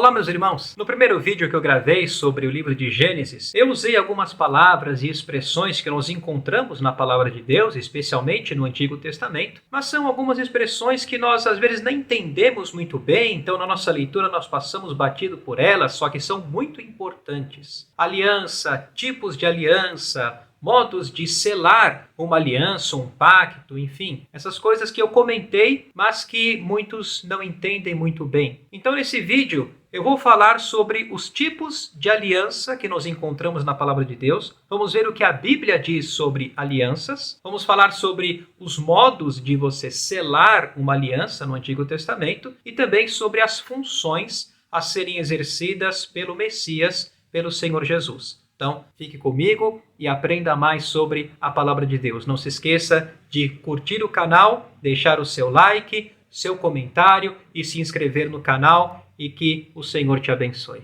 Olá, meus irmãos! No primeiro vídeo que eu gravei sobre o livro de Gênesis, eu usei algumas palavras e expressões que nós encontramos na palavra de Deus, especialmente no Antigo Testamento, mas são algumas expressões que nós às vezes nem entendemos muito bem, então na nossa leitura nós passamos batido por elas, só que são muito importantes. Aliança, tipos de aliança, modos de selar uma aliança, um pacto, enfim, essas coisas que eu comentei, mas que muitos não entendem muito bem. Então nesse vídeo eu vou falar sobre os tipos de aliança que nós encontramos na palavra de Deus. Vamos ver o que a Bíblia diz sobre alianças. Vamos falar sobre os modos de você selar uma aliança no Antigo Testamento e também sobre as funções a serem exercidas pelo Messias, pelo Senhor Jesus. Então, fique comigo e aprenda mais sobre a palavra de Deus. Não se esqueça de curtir o canal, deixar o seu like, seu comentário e se inscrever no canal e que o Senhor te abençoe.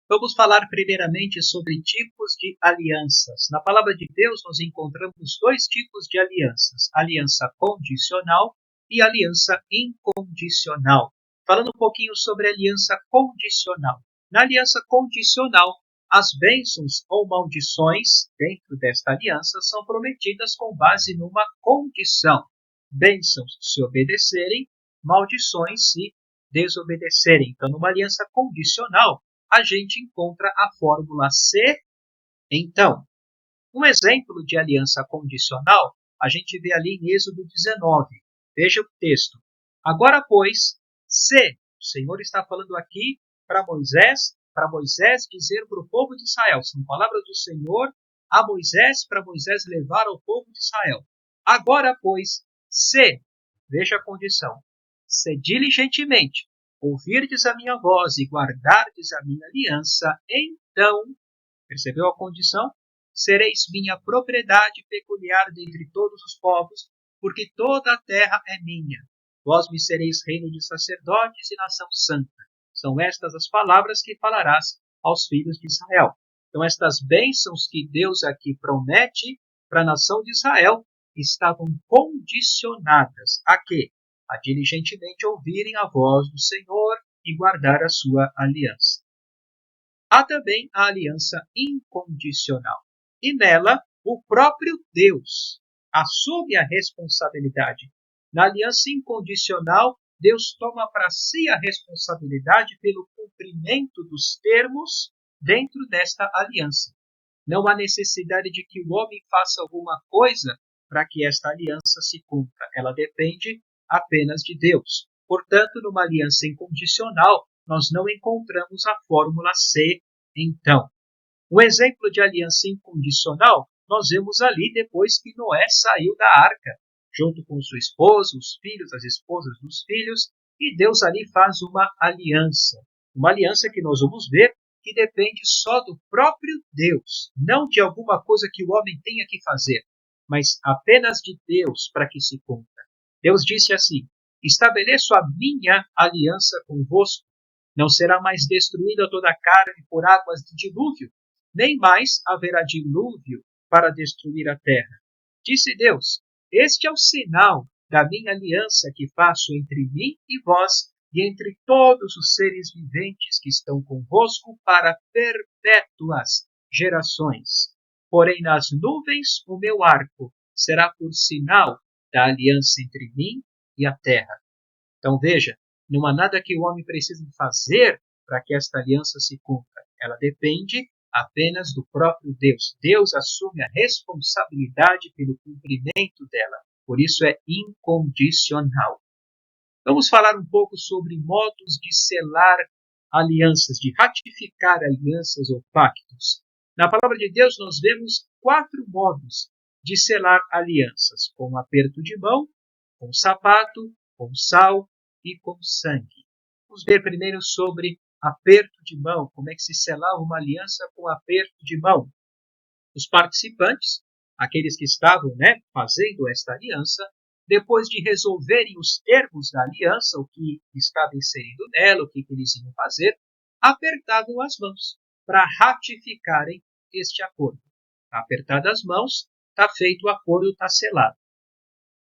Vamos falar primeiramente sobre tipos de alianças. Na palavra de Deus nós encontramos dois tipos de alianças: aliança condicional e aliança incondicional. Falando um pouquinho sobre a aliança condicional. Na aliança condicional, as bênçãos ou maldições dentro desta aliança são prometidas com base numa condição. Bênçãos se obedecerem, maldições se desobedecerem. Então, numa aliança condicional, a gente encontra a fórmula C. Então, um exemplo de aliança condicional, a gente vê ali em Êxodo 19. Veja o texto. Agora, pois, se o Senhor está falando aqui para Moisés dizer para o povo de Israel, são palavras do Senhor a Moisés, para Moisés levar ao povo de Israel. Agora, pois, se, veja a condição, se diligentemente ouvirdes a minha voz e guardardes a minha aliança, então, percebeu a condição? Sereis minha propriedade peculiar dentre todos os povos, porque toda a terra é minha. Vós me sereis reino de sacerdotes e nação santa. São estas as palavras que falarás aos filhos de Israel. Então, estas bênçãos que Deus aqui promete para a nação de Israel estavam condicionadas a quê? A diligentemente ouvirem a voz do Senhor e guardar a sua aliança. Há também a aliança incondicional. E nela, o próprio Deus assume a responsabilidade. Na aliança incondicional, Deus toma para si a responsabilidade pelo cumprimento dos termos dentro desta aliança. Não há necessidade de que o homem faça alguma coisa para que esta aliança se cumpra. Ela depende apenas de Deus. Portanto, numa aliança incondicional, nós não encontramos a fórmula C, então. Um exemplo de aliança incondicional, nós vemos ali depois que Noé saiu da arca, junto com sua esposa, os filhos, as esposas dos filhos, e Deus ali faz uma aliança. Uma aliança que nós vamos ver que depende só do próprio Deus, não de alguma coisa que o homem tenha que fazer, mas apenas de Deus para que se cumpra. Deus disse assim: estabeleço a minha aliança convosco, não será mais destruída toda a carne por águas de dilúvio, nem mais haverá dilúvio para destruir a terra. Disse Deus: este é o sinal da minha aliança que faço entre mim e vós e entre todos os seres viventes que estão convosco para perpétuas gerações. Porém, nas nuvens o meu arco será por sinal da aliança entre mim e a terra. Então veja, não há nada que o homem precise fazer para que esta aliança se cumpra. Ela depende apenas do próprio Deus. Deus assume a responsabilidade pelo cumprimento dela. Por isso é incondicional. Vamos falar um pouco sobre modos de selar alianças, de ratificar alianças ou pactos. Na palavra de Deus nós vemos 4 modos de selar alianças: com aperto de mão, com sapato, com sal e com sangue. Vamos ver primeiro sobre aperto de mão, como é que se selava uma aliança com aperto de mão. Os participantes, aqueles que estavam fazendo esta aliança, depois de resolverem os termos da aliança, o que estava inserido nela, o que eles iam fazer, apertavam as mãos para ratificarem este acordo. Apertadas as mãos, está feito o acordo, está selado.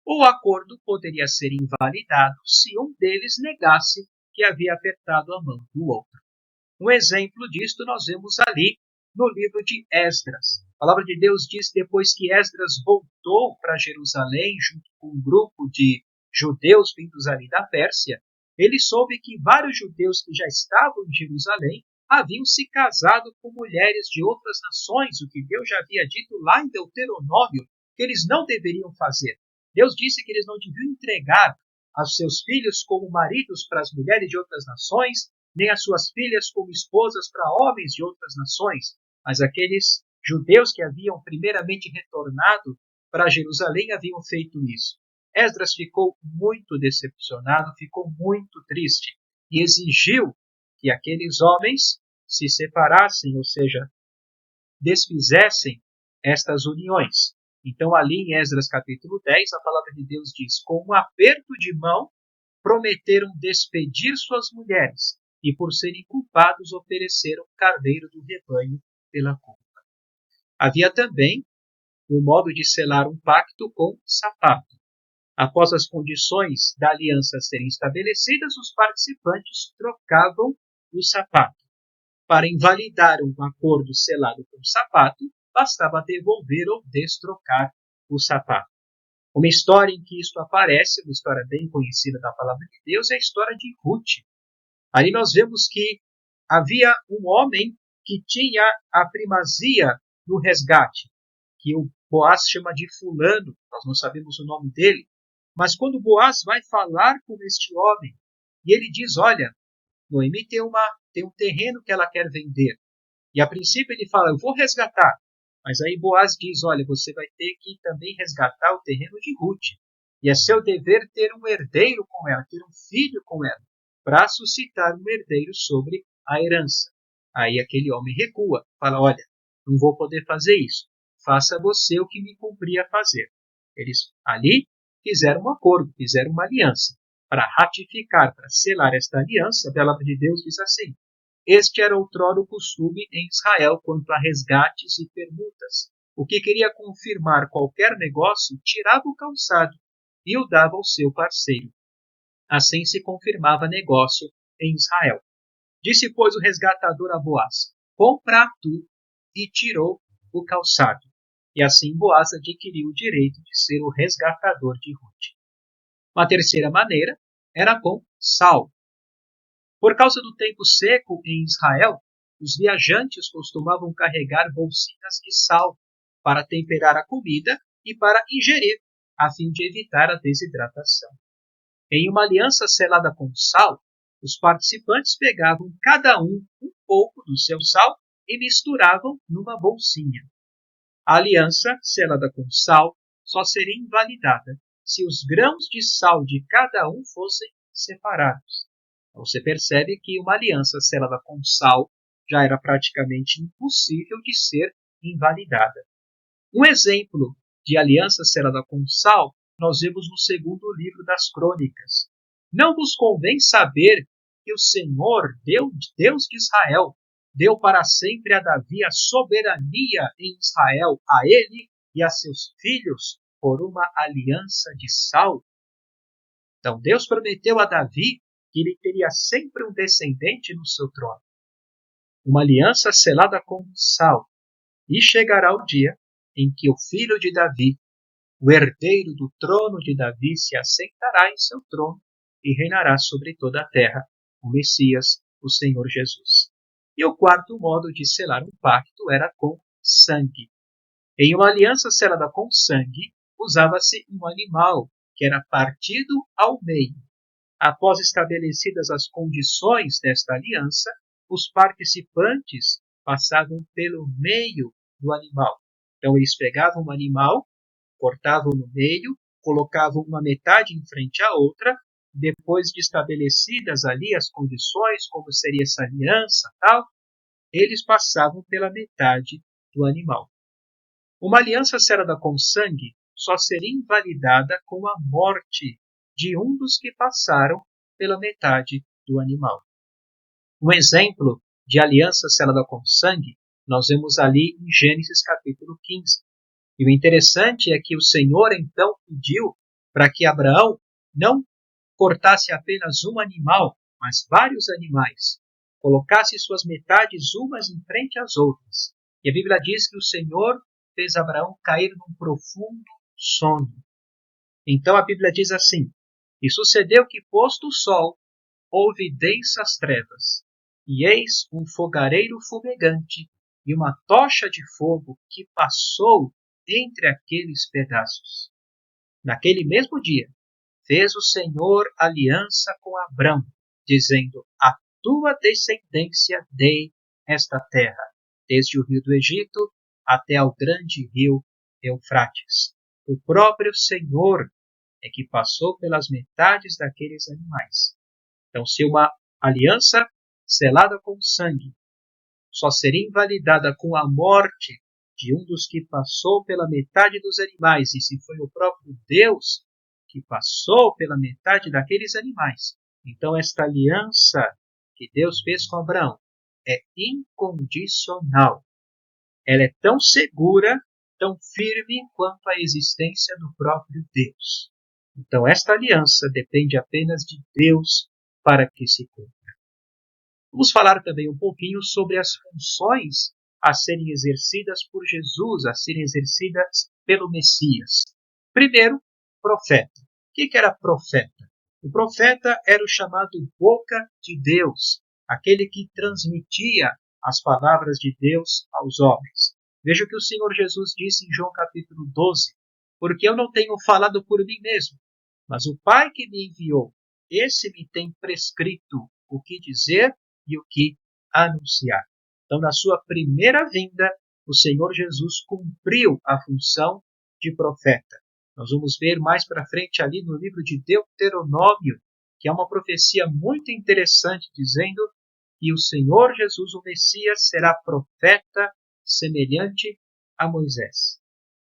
O acordo poderia ser invalidado se um deles negasse que havia apertado a mão do outro. Um exemplo disto nós vemos ali no livro de Esdras. A palavra de Deus diz, depois que Esdras voltou para Jerusalém, junto com um grupo de judeus vindos ali da Pérsia, ele soube que vários judeus que já estavam em Jerusalém haviam se casado com mulheres de outras nações, o que Deus já havia dito lá em Deuteronômio, que eles não deveriam fazer. Deus disse que eles não deviam entregar aos seus filhos como maridos para as mulheres de outras nações, nem as suas filhas como esposas para homens de outras nações. Mas aqueles judeus que haviam primeiramente retornado para Jerusalém haviam feito isso. Esdras ficou muito decepcionado, ficou muito triste e exigiu que aqueles homens se separassem, ou seja, desfizessem estas uniões. Então, ali em Esdras capítulo 10, a palavra de Deus diz: com um aperto de mão, prometeram despedir suas mulheres e, por serem culpados, ofereceram carneiro do rebanho pela culpa. Havia também o modo de selar um pacto com sapato. Após as condições da aliança serem estabelecidas, os participantes trocavam o sapato. Para invalidar um acordo selado com sapato, bastava devolver ou destrocar o sapato. Uma história em que isto aparece, uma história bem conhecida da palavra de Deus, é a história de Ruth. Ali nós vemos que havia um homem que tinha a primazia no resgate, que o Boaz chama de fulano, nós não sabemos o nome dele, mas quando Boaz vai falar com este homem, e ele diz, olha, Noemi tem um terreno que ela quer vender, e a princípio ele fala, eu vou resgatar, mas aí Boaz diz, olha, você vai ter que também resgatar o terreno de Ruth, e é seu dever ter um herdeiro com ela, ter um filho com ela, para suscitar um herdeiro sobre a herança. Aí aquele homem recua, fala, olha, não vou poder fazer isso, faça você o que me cumpria fazer. Eles ali fizeram um acordo, fizeram uma aliança. Para ratificar, para selar esta aliança, a palavra de Deus diz assim, este era outrora o costume em Israel quanto a resgates e permutas. O que queria confirmar qualquer negócio, tirava o calçado e o dava ao seu parceiro. Assim se confirmava negócio em Israel. Disse, pois, o resgatador a Boaz, compra tu, e tirou o calçado. E assim Boaz adquiriu o direito de ser o resgatador de Ruth. Uma terceira maneira era com sal. Por causa do tempo seco em Israel, os viajantes costumavam carregar bolsinhas de sal para temperar a comida e para ingerir, a fim de evitar a desidratação. Em uma aliança selada com sal, os participantes pegavam cada um pouco do seu sal e misturavam numa bolsinha. A aliança selada com sal só seria invalidada se os grãos de sal de cada um fossem separados. Você percebe que uma aliança selada com sal já era praticamente impossível de ser invalidada. Um exemplo de aliança selada com sal nós vemos no segundo livro das Crônicas. Não vos convém saber que o Senhor, Deus de Israel, deu para sempre a Davi a soberania em Israel, a ele e a seus filhos, por uma aliança de sal? Então Deus prometeu a Davi que ele teria sempre um descendente no seu trono. Uma aliança selada com sal. E chegará o dia em que o filho de Davi, o herdeiro do trono de Davi, se assentará em seu trono e reinará sobre toda a terra, o Messias, o Senhor Jesus. E o quarto modo de selar um pacto era com sangue. Em uma aliança selada com sangue, usava-se um animal que era partido ao meio. Após estabelecidas as condições desta aliança, os participantes passavam pelo meio do animal. Então eles pegavam um animal, cortavam no meio, colocavam uma metade em frente à outra, depois de estabelecidas ali as condições, como seria essa aliança, tal, eles passavam pela metade do animal. Uma aliança selada com sangue só seria invalidada com a morte de um dos que passaram pela metade do animal. Um exemplo de aliança selada com sangue nós vemos ali em Gênesis capítulo 15. E o interessante é que o Senhor então pediu para que Abraão não cortasse apenas um animal, mas vários animais. colocasse suas metades umas em frente às outras. E a Bíblia diz que o Senhor fez Abraão cair num profundo sono. Então a Bíblia diz assim: E sucedeu que, posto o sol, houve densas trevas, e eis um fogareiro fumegante e uma tocha de fogo que passou entre aqueles pedaços. Naquele mesmo dia, fez o Senhor aliança com Abrão, dizendo: A tua descendência dei esta terra, desde o rio do Egito até ao grande rio Eufrates. O próprio Senhor é que passou pelas metades daqueles animais. Então, se uma aliança selada com sangue só seria invalidada com a morte de um dos que passou pela metade dos animais, e se foi o próprio Deus que passou pela metade daqueles animais, então esta aliança que Deus fez com Abraão é incondicional. Ela é tão segura, tão firme quanto a existência do próprio Deus. Então esta aliança depende apenas de Deus para que se cumpra. Vamos falar também um pouquinho sobre as funções a serem exercidas por Jesus, a serem exercidas pelo Messias. Primeiro, profeta. O que era profeta? O profeta era o chamado boca de Deus, aquele que transmitia as palavras de Deus aos homens. Veja o que o Senhor Jesus disse em João capítulo 12: Porque eu não tenho falado por mim mesmo, mas o Pai que me enviou, esse me tem prescrito o que dizer e o que anunciar. Então, na sua primeira vinda, o Senhor Jesus cumpriu a função de profeta. Nós vamos ver mais para frente ali no livro de Deuteronômio, que é uma profecia muito interessante, dizendo que o Senhor Jesus, o Messias, será profeta semelhante a Moisés.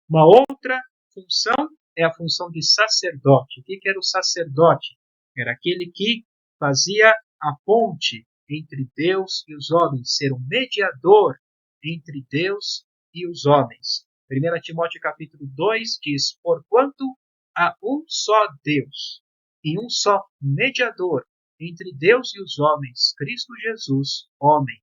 Uma outra função é a função de sacerdote. O que era o sacerdote? Era aquele que fazia a ponte entre Deus e os homens, ser um mediador entre Deus e os homens. 1 Timóteo capítulo 2 diz: Porquanto há um só Deus e um só mediador entre Deus e os homens, Cristo Jesus, homem.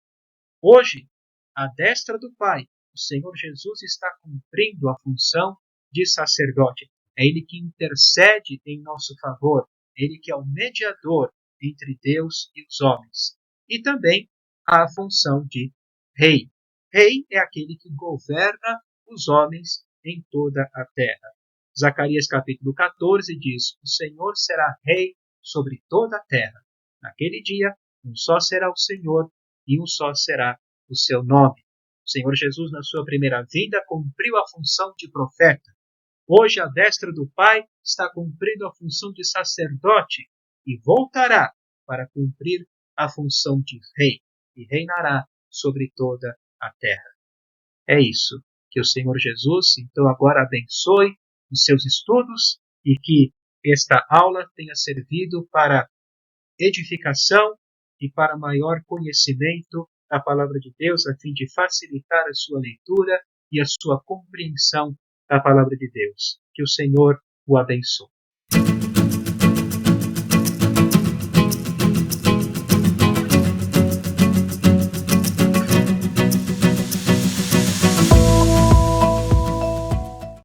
Hoje, à destra do Pai, o Senhor Jesus está cumprindo a função de sacerdote. É Ele que intercede em nosso favor. É Ele que é o mediador entre Deus e os homens. E também a função de rei. Rei é aquele que governa os homens em toda a terra. Zacarias capítulo 14 diz: O Senhor será rei sobre toda a terra. Naquele dia, um só será o Senhor e um só será o seu nome. O Senhor Jesus, na sua primeira vinda, cumpriu a função de profeta. Hoje, à destra do Pai, está cumprindo a função de sacerdote e voltará para cumprir a função de rei e reinará sobre toda a terra. É isso. Que o Senhor Jesus, então, agora abençoe os seus estudos e que esta aula tenha servido para edificação e para maior conhecimento da palavra de Deus, a fim de facilitar a sua leitura e a sua compreensão da palavra de Deus. Que o Senhor o abençoe.